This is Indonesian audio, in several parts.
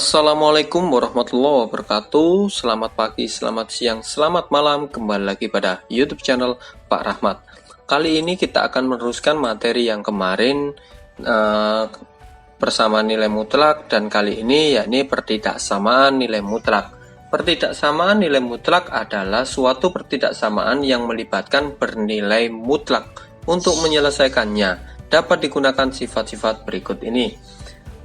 Assalamualaikum warahmatullahi wabarakatuh. Selamat pagi, selamat siang, selamat malam. Kembali lagi pada YouTube channel Pak Rahmat. Kali ini kita akan meneruskan materi yang kemarin bersama nilai mutlak, dan kali ini yakni pertidaksamaan nilai mutlak. Pertidaksamaan nilai mutlak adalah suatu pertidaksamaan yang melibatkan bernilai mutlak. Untuk menyelesaikannya dapat digunakan sifat-sifat berikut ini.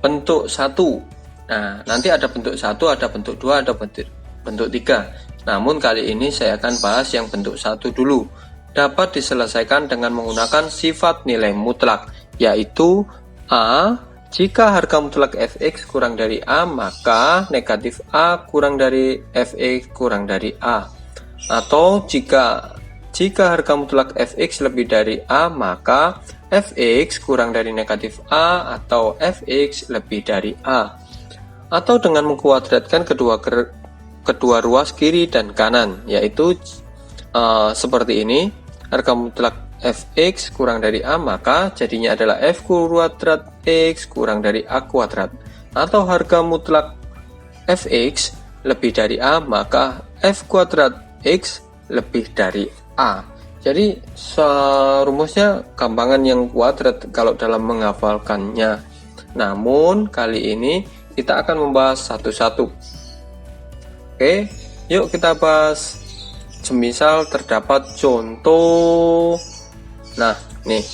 Bentuk 1. Nah, nanti ada bentuk 1, ada bentuk 2, ada bentuk 3. Namun kali ini saya akan bahas yang bentuk 1 dulu. Dapat diselesaikan dengan menggunakan sifat nilai mutlak, yaitu A. Jika harga mutlak fx kurang dari A, maka negatif A kurang dari fx kurang dari A. Atau jika harga mutlak fx lebih dari A, maka fx kurang dari negatif A atau fx lebih dari A. Atau dengan mengkuadratkan kedua ruas kiri dan kanan, yaitu seperti ini. Harga mutlak fx kurang dari A, maka jadinya adalah f kuadrat x kurang dari a kuadrat. Atau harga mutlak fx lebih dari A, maka f kuadrat x lebih dari A. Jadi rumusnya gampangan yang kuadrat kalau dalam menghafalkannya. Namun kali ini kita akan membahas satu-satu. Oke, yuk kita bahas. Semisal terdapat contoh. Nah, nih.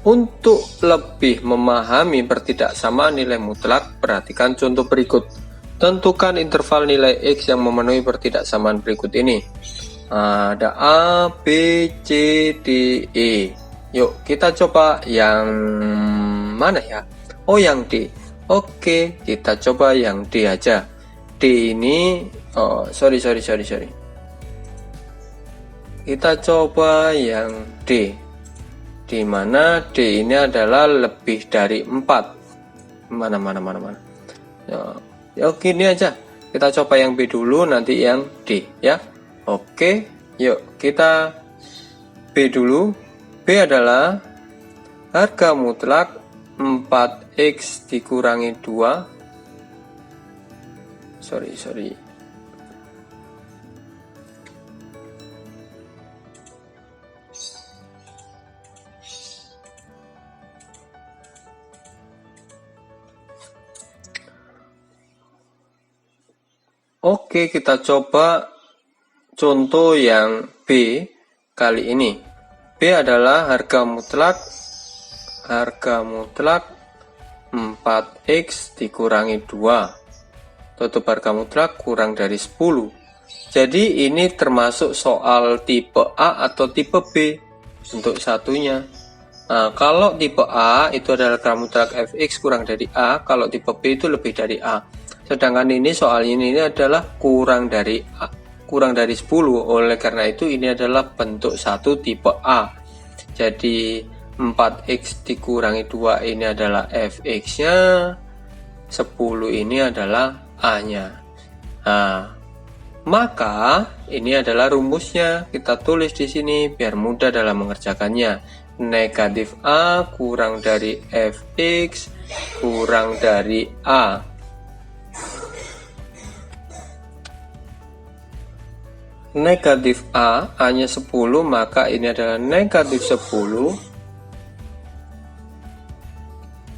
Untuk lebih memahami pertidaksamaan nilai mutlak, perhatikan contoh berikut. Tentukan interval nilai x yang memenuhi pertidaksamaan berikut ini. Ada A, B, C, D, E. Yuk, kita coba yang mana ya? Oh, yang D. Oke, kita coba yang D aja. D ini, sorry. Kita coba yang D. Di mana D ini adalah lebih dari 4. Mana. Ya, gini aja. Kita coba yang B dulu, nanti yang D ya. Oke, yuk kita B dulu. B adalah harga mutlak 4x dikurangi 2. Sorry. Oke, kita coba contoh yang B kali ini. B adalah harga mutlak 4x dikurangi 2. Tutup harga mutlak kurang dari 10. Jadi ini termasuk soal tipe A atau tipe B untuk satunya. Nah, kalau tipe A itu adalah harga mutlak fx kurang dari A, kalau tipe B itu lebih dari A. Sedangkan ini soal ini adalah kurang dari A, kurang dari 10. Oleh karena itu ini adalah bentuk 1 tipe A. Jadi 4x dikurangi 2 ini adalah fx-nya, 10 ini adalah A-nya. Nah, maka ini adalah rumusnya. Kita tulis di sini biar mudah dalam mengerjakannya. Negatif A kurang dari fx kurang dari A. Negatif A, A-nya 10, maka ini adalah negatif 10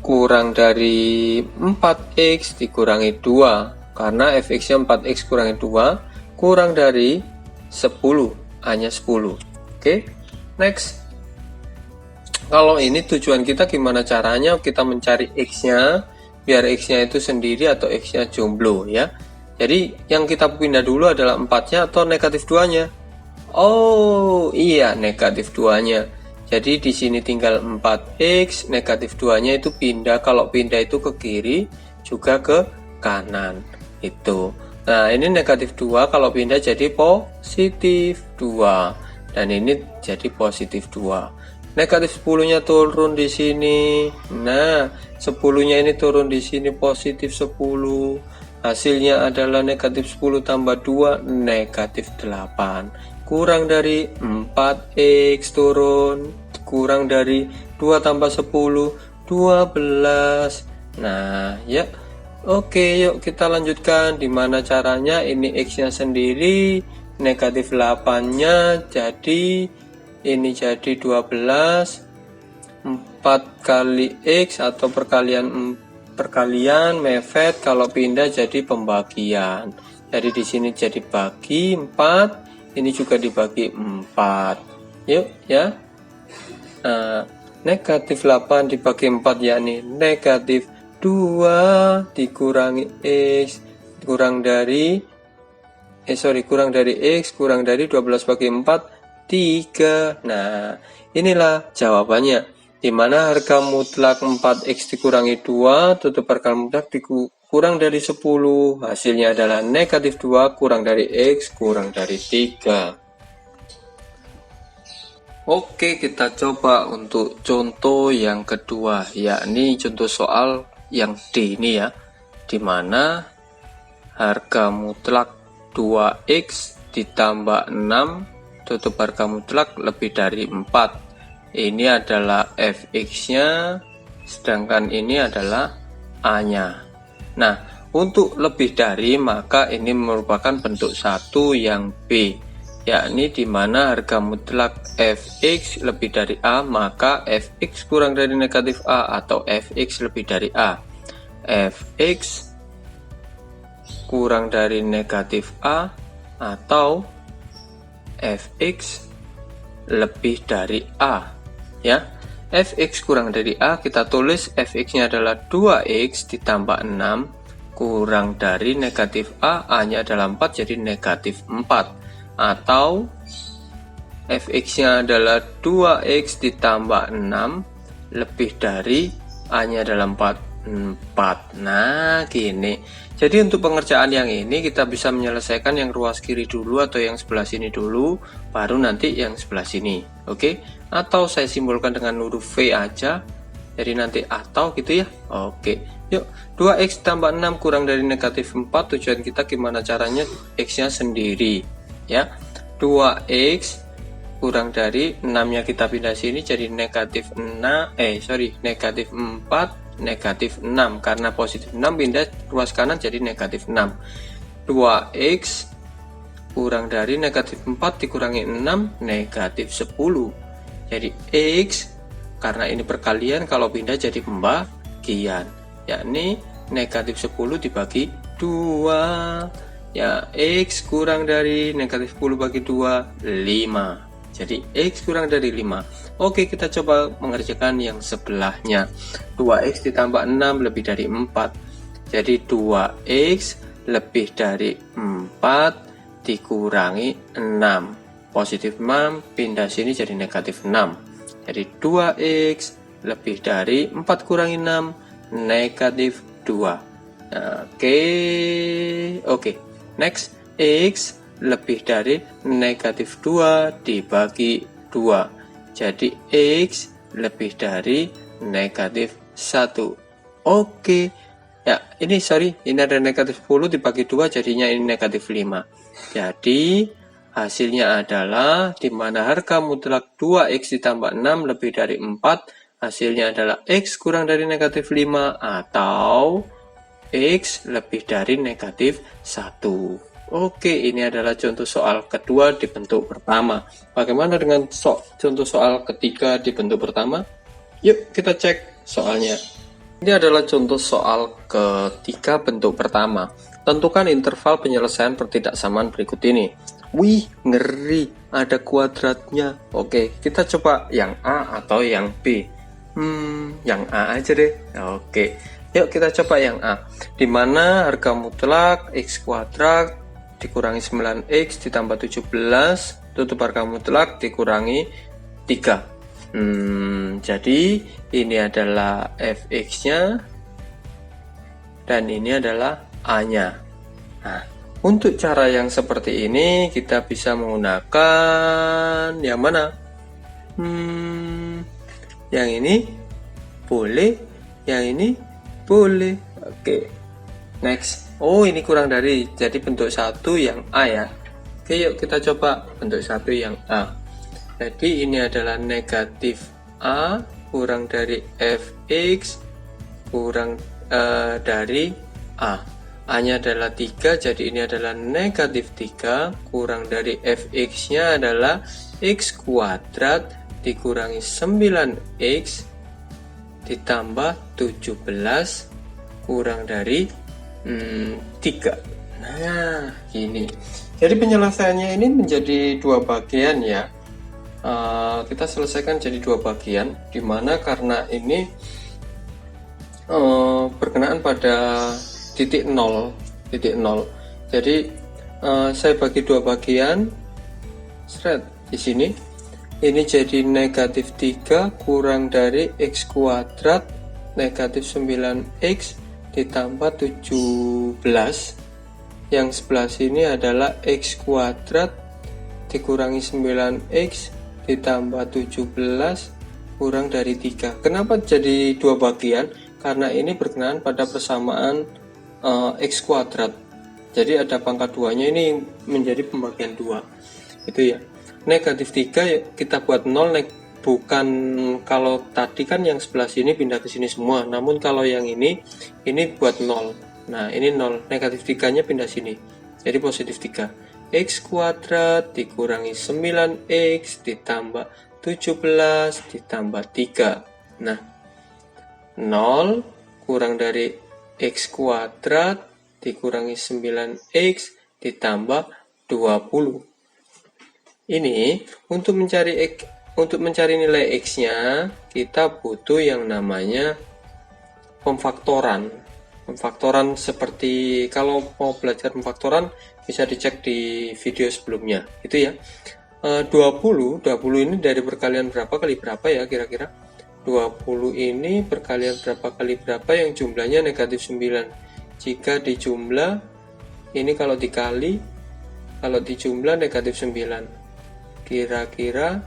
kurang dari 4x dikurangi 2, karena fx-nya 4x kurangi 2 kurang dari 10, A-nya 10. Oke, next. Kalau ini tujuan kita gimana caranya kita mencari x-nya, biar x-nya itu sendiri atau x-nya jomblo ya. Jadi yang kita pindah dulu adalah 4-nya atau negatif 2-nya. Oh iya, negatif 2-nya. Jadi di sini tinggal 4x, negatif 2-nya itu pindah. Kalau pindah itu ke kiri, juga ke kanan. Itu. Nah, ini negatif 2, kalau pindah jadi positif 2. Dan ini jadi positif 2. Negatif 10-nya turun di sini. Nah, 10-nya ini turun di sini, positif 10. Hasilnya adalah negatif 10 tambah 2, negatif 8. Kurang dari 4x turun, kurang dari 2 tambah 10, 12. Nah, ya. Oke, yuk kita lanjutkan. Dimana caranya? Ini X-nya sendiri, negatif 8-nya, jadi ini jadi 12, 4 kali X atau perkalian mepet, kalau pindah jadi pembagian. Jadi di sini jadi bagi 4, ini juga dibagi 4. Yuk ya. Nah, negatif 8 dibagi 4 yakni negatif 2 dikurangi X kurang dari X kurang dari 12 bagi 4 3. Nah, inilah jawabannya, dimana harga mutlak 4X dikurangi 2 tutup pangkal mutlak dikurang dari 10, hasilnya adalah negatif 2 kurang dari X kurang dari 3. Oke, kita coba untuk contoh yang kedua, yakni contoh soal yang D ini ya, dimana harga mutlak 2X ditambah 6 tutup harga mutlak lebih dari 4. Ini adalah fx-nya, sedangkan ini adalah a-nya. Nah, untuk lebih dari maka ini merupakan bentuk satu yang B, yakni dimana harga mutlak fx lebih dari a, maka fx kurang dari negatif a atau fx lebih dari a. Fx kurang dari negatif a atau fx lebih dari a ya. Fx kurang dari a, kita tulis fx-nya adalah 2x ditambah 6 kurang dari negatif a, a-nya adalah 4 jadi negatif 4, atau fx-nya adalah 2x ditambah 6 lebih dari a-nya adalah 4. Nah, gini. Jadi untuk pengerjaan yang ini kita bisa menyelesaikan yang ruas kiri dulu atau yang sebelah sini dulu, baru nanti yang sebelah sini. Oke? Atau saya simbolkan dengan huruf V aja. Jadi nanti atau gitu ya. Oke. Yuk, 2x tambah 6 kurang dari negatif 4. Tujuan kita gimana caranya? X-nya sendiri, ya. 2x kurang dari 6-nya kita pindah sini jadi negatif 4, negatif 6, karena positif 6 pindah ruas kanan jadi negatif 6. 2x kurang dari negatif 4 dikurangi 6 negatif 10, jadi x, karena ini perkalian, kalau pindah jadi pembagian, yakni negatif 10 dibagi 2, ya. X kurang dari negatif 10 bagi 2 5, jadi X kurang dari 5. Oke, kita coba mengerjakan yang sebelahnya. 2X ditambah 6 lebih dari 4. Jadi 2X lebih dari 4 dikurangi 6. Positif 6 pindah sini jadi negatif 6. Jadi 2X lebih dari 4 kurangi 6 negatif 2. Oke. Next, X lebih dari negatif 2 dibagi 2, jadi X lebih dari negatif 1. Oke ya, ini ada negatif 10 dibagi 2, jadinya ini negatif 5. Jadi hasilnya adalah dimana harga mutlak 2x ditambah 6 lebih dari 4, hasilnya adalah x kurang dari negatif 5 atau x lebih dari negatif 1. Oke, ini adalah contoh soal kedua di bentuk pertama. Bagaimana dengan contoh soal ketiga di bentuk pertama? Yuk kita cek soalnya. Ini adalah contoh soal ketiga bentuk pertama. Tentukan interval penyelesaian pertidaksamaan berikut ini. Wih, ngeri, ada kuadratnya. Oke, kita coba yang A atau yang B. Yang A aja deh. Oke, yuk kita coba yang A. Dimana harga mutlak x kuadrat dikurangi 9x ditambah 17 tutup harga mutlak dikurangi 3. Jadi ini adalah fx-nya dan ini adalah a-nya. Nah, untuk cara yang seperti ini kita bisa menggunakan yang mana? Yang ini boleh, yang ini boleh. Oke. Next. Oh, ini kurang dari, jadi bentuk satu yang A ya. Oke, yuk kita coba bentuk satu yang A. Jadi ini adalah negatif A kurang dari fx kurang dari A. A-nya adalah 3, jadi ini adalah negatif 3, kurang dari fx-nya adalah x kuadrat dikurangi 9x ditambah 17 kurang dari 3. Nah, gini. Jadi penyelesaiannya ini menjadi dua bagian ya. Kita selesaikan jadi dua bagian, dimana karena ini berkenaan pada titik 0. Jadi saya bagi dua bagian. Di sini ini jadi negatif 3 kurang dari x kuadrat negatif 9x ditambah 17. Yang sebelah sini adalah x kuadrat dikurangi 9x ditambah 17 kurang dari 3. Kenapa jadi dua bagian? Karena ini berkenaan pada persamaan x kuadrat. Jadi ada pangkat 2-nya, ini menjadi pembagian 2. Itu ya. Negatif 3 kita buat 0, bukan kalau tadi kan yang sebelah sini pindah ke sini semua, namun kalau yang ini buat 0. Nah, ini 0, negatif 3-nya pindah sini. Jadi positif 3. X kuadrat dikurangi 9x ditambah 17 ditambah 3. Nah, 0 kurang dari x kuadrat dikurangi 9x ditambah 20. Ini untuk mencari nilai x-nya kita butuh yang namanya pemfaktoran. Pemfaktoran seperti kalau mau belajar pemfaktoran bisa dicek di video sebelumnya. Itu ya. 20 ini dari perkalian berapa kali berapa ya kira-kira? 20 ini perkalian berapa kali berapa yang jumlahnya negatif 9. Jika dijumlah, ini kalau dijumlah negatif 9. Kira-kira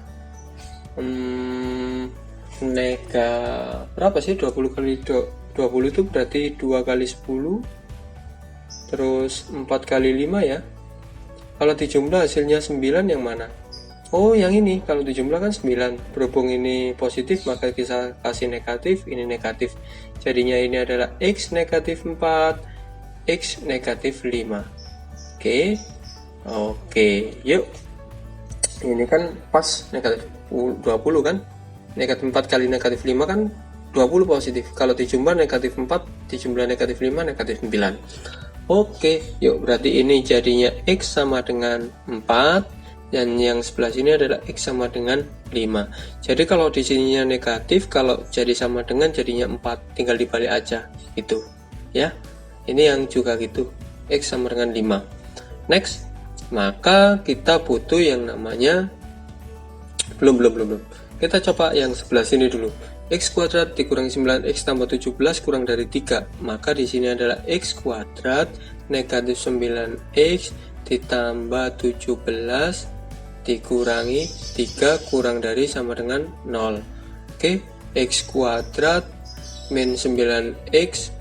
berapa sih 20 kali 20 itu berarti 2 kali 10 terus 4 kali 5 ya. Kalau dijumlah hasilnya 9 yang mana? Oh, yang ini. Kalau dijumlah kan 9. Berhubung ini positif maka kita kasih negatif, ini negatif. Jadinya ini adalah x negatif 4, x negatif 5. Oke, yuk. Ini kan pas negatif 20 kan, negatif 4 kali negatif 5 kan 20 positif. Kalau dijumlah negatif 4 dijumlah negatif 5 negatif 9. Oke, yuk, berarti ini jadinya x sama dengan 4 dan yang sebelah sini adalah x sama dengan 5. Jadi kalau di sininya negatif, kalau jadi sama dengan jadinya 4, tinggal dibalik aja gitu ya. Ini yang juga gitu, x sama dengan 5. Next, maka kita butuh yang namanya belum. Kita coba yang sebelah sini dulu. X kuadrat dikurangi 9x tambah 17 kurang dari 3. Maka di sini adalah x kuadrat negatif 9x ditambah 17 dikurangi 3 kurang dari sama dengan 0. Oke, x kuadrat min 9x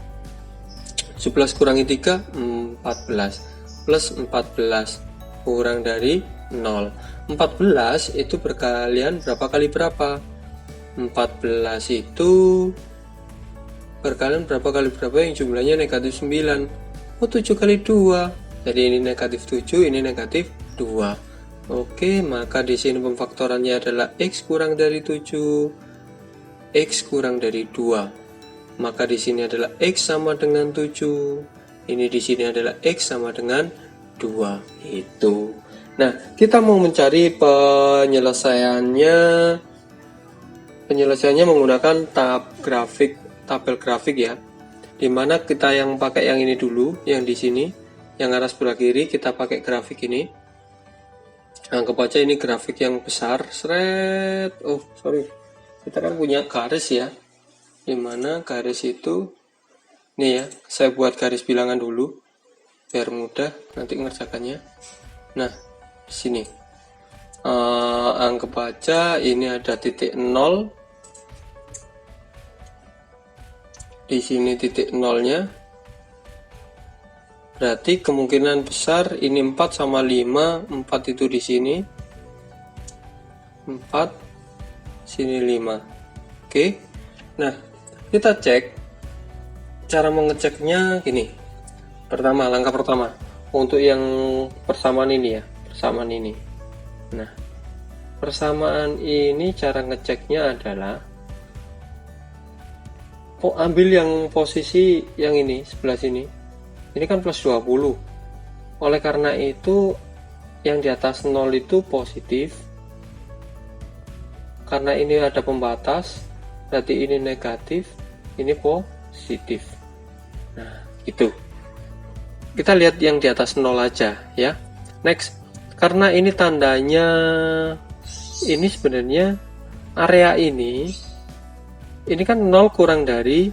11 kurangi 3 14 plus 14 kurang dari 0. 14 itu perkalian berapa kali berapa? 14 itu perkalian berapa kali berapa yang jumlahnya negatif 9. Oh, 7 kali 2. Jadi ini negatif 7, ini negatif 2. Oke, maka di sini pemfaktorannya adalah x kurang dari 7, x kurang dari 2. Maka di sini adalah x sama dengan 7. Ini di sini adalah x sama dengan 2 itu. Nah, kita mau mencari penyelesaiannya menggunakan tabel grafik ya. Dimana kita yang pakai yang ini dulu, yang di sini, yang arah sebelah kiri kita pakai grafik ini. Anggap aja ini grafik yang besar, kita kan punya garis ya. Dimana garis itu, nih ya, saya buat garis bilangan dulu biar mudah nanti mengerjakannya. Nah, di sini anggap aja ini ada titik 0, di sini titik 0-nya, berarti kemungkinan besar ini 4 sama 5, 4 itu di sini 4, sini 5. Oke, nah kita cek Cara mengeceknya gini. Pertama, langkah pertama untuk yang persamaan ini ya, persamaan ini. Nah, persamaan ini cara ngeceknya adalah ambil yang posisi yang ini sebelah sini. Ini kan plus 20. Oleh karena itu yang di atas 0 itu positif. Karena ini ada pembatas, berarti ini negatif, ini positif. Nah, itu. Kita lihat yang di atas 0 aja ya. Next, karena ini tandanya ini sebenarnya area ini kan 0 kurang dari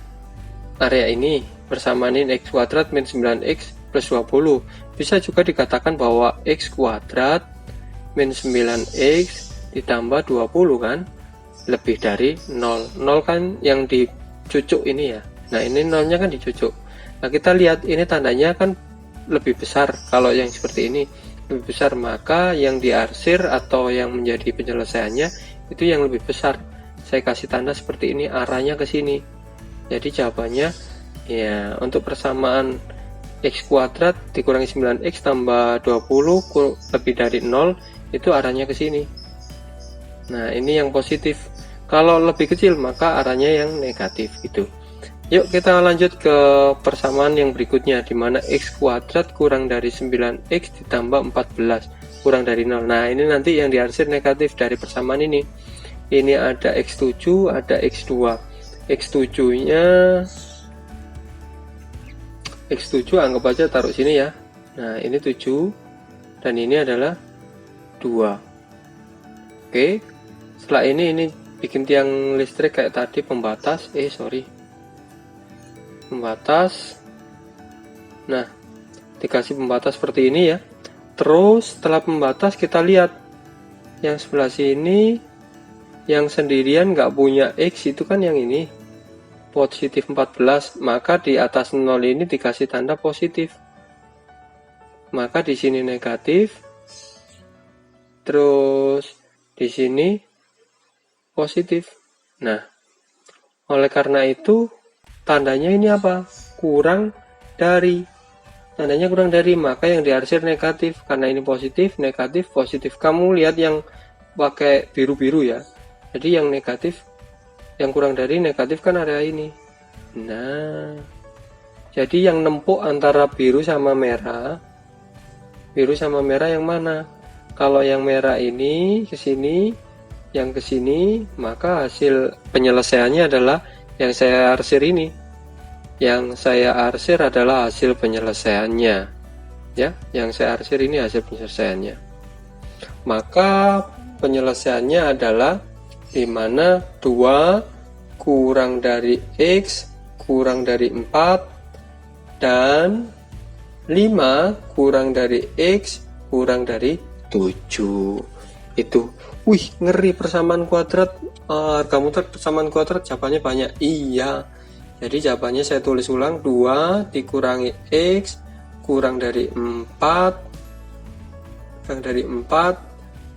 area ini, persamaan ini x kuadrat min 9x plus 20. Bisa juga dikatakan bahwa x kuadrat min 9x ditambah 20 kan, lebih dari 0. 0 kan yang dicucuk ini ya. Nah, ini 0-nya kan dicucuk. Nah, kita lihat ini tandanya kan lebih besar. Kalau yang seperti ini lebih besar, maka yang diarsir atau yang menjadi penyelesaiannya itu yang lebih besar. Saya kasih tanda seperti ini, arahnya ke sini. Jadi jawabannya ya, untuk persamaan x kuadrat dikurangi 9x tambah 20 lebih dari 0 itu arahnya ke sini. Nah, ini yang positif. Kalau lebih kecil maka arahnya yang negatif gitu. Yuk kita lanjut ke persamaan yang berikutnya, di mana x kuadrat kurang dari 9x ditambah 14 kurang dari 0. Nah, ini nanti yang diarsir negatif dari persamaan ini. Ini ada x7, ada x2. X7 anggap aja taruh sini ya. Nah, ini 7 dan ini adalah 2. Oke. Setelah ini bikin tiang listrik kayak tadi, pembatas. Pembatas. Nah, dikasih pembatas seperti ini ya. Terus setelah pembatas kita lihat yang sebelah sini, yang sendirian nggak punya x itu kan yang ini positif 14, maka di atas 0 ini dikasih tanda positif, maka di sini negatif, terus di sini positif. Nah, oleh karena itu tandanya ini apa? Kurang dari. Tandanya kurang dari, maka yang diarsir negatif. Karena ini positif, negatif, positif. Kamu lihat yang pakai biru-biru ya. Jadi yang negatif, yang kurang dari negatif kan area ini. Nah, jadi yang nempuk antara biru sama merah yang mana? Kalau yang merah ini ke sini, yang ke sini, maka hasil penyelesaiannya adalah yang saya arsir ini. Yang saya arsir adalah hasil penyelesaiannya. Ya, yang saya arsir ini hasil penyelesaiannya. Maka penyelesaiannya adalah di mana 2 kurang dari x kurang dari 4 dan 5 kurang dari x kurang dari 7. Itu ngeri persamaan kuadrat. Kamu persamaan kuadrat jawabannya banyak. Iya, jadi jawabannya saya tulis ulang, 2 dikurangi x kurang dari 4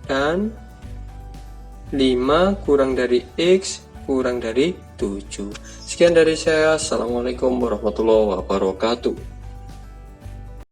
dan 5 kurang dari x kurang dari 7. Sekian dari saya. Assalamualaikum warahmatullahi wabarakatuh.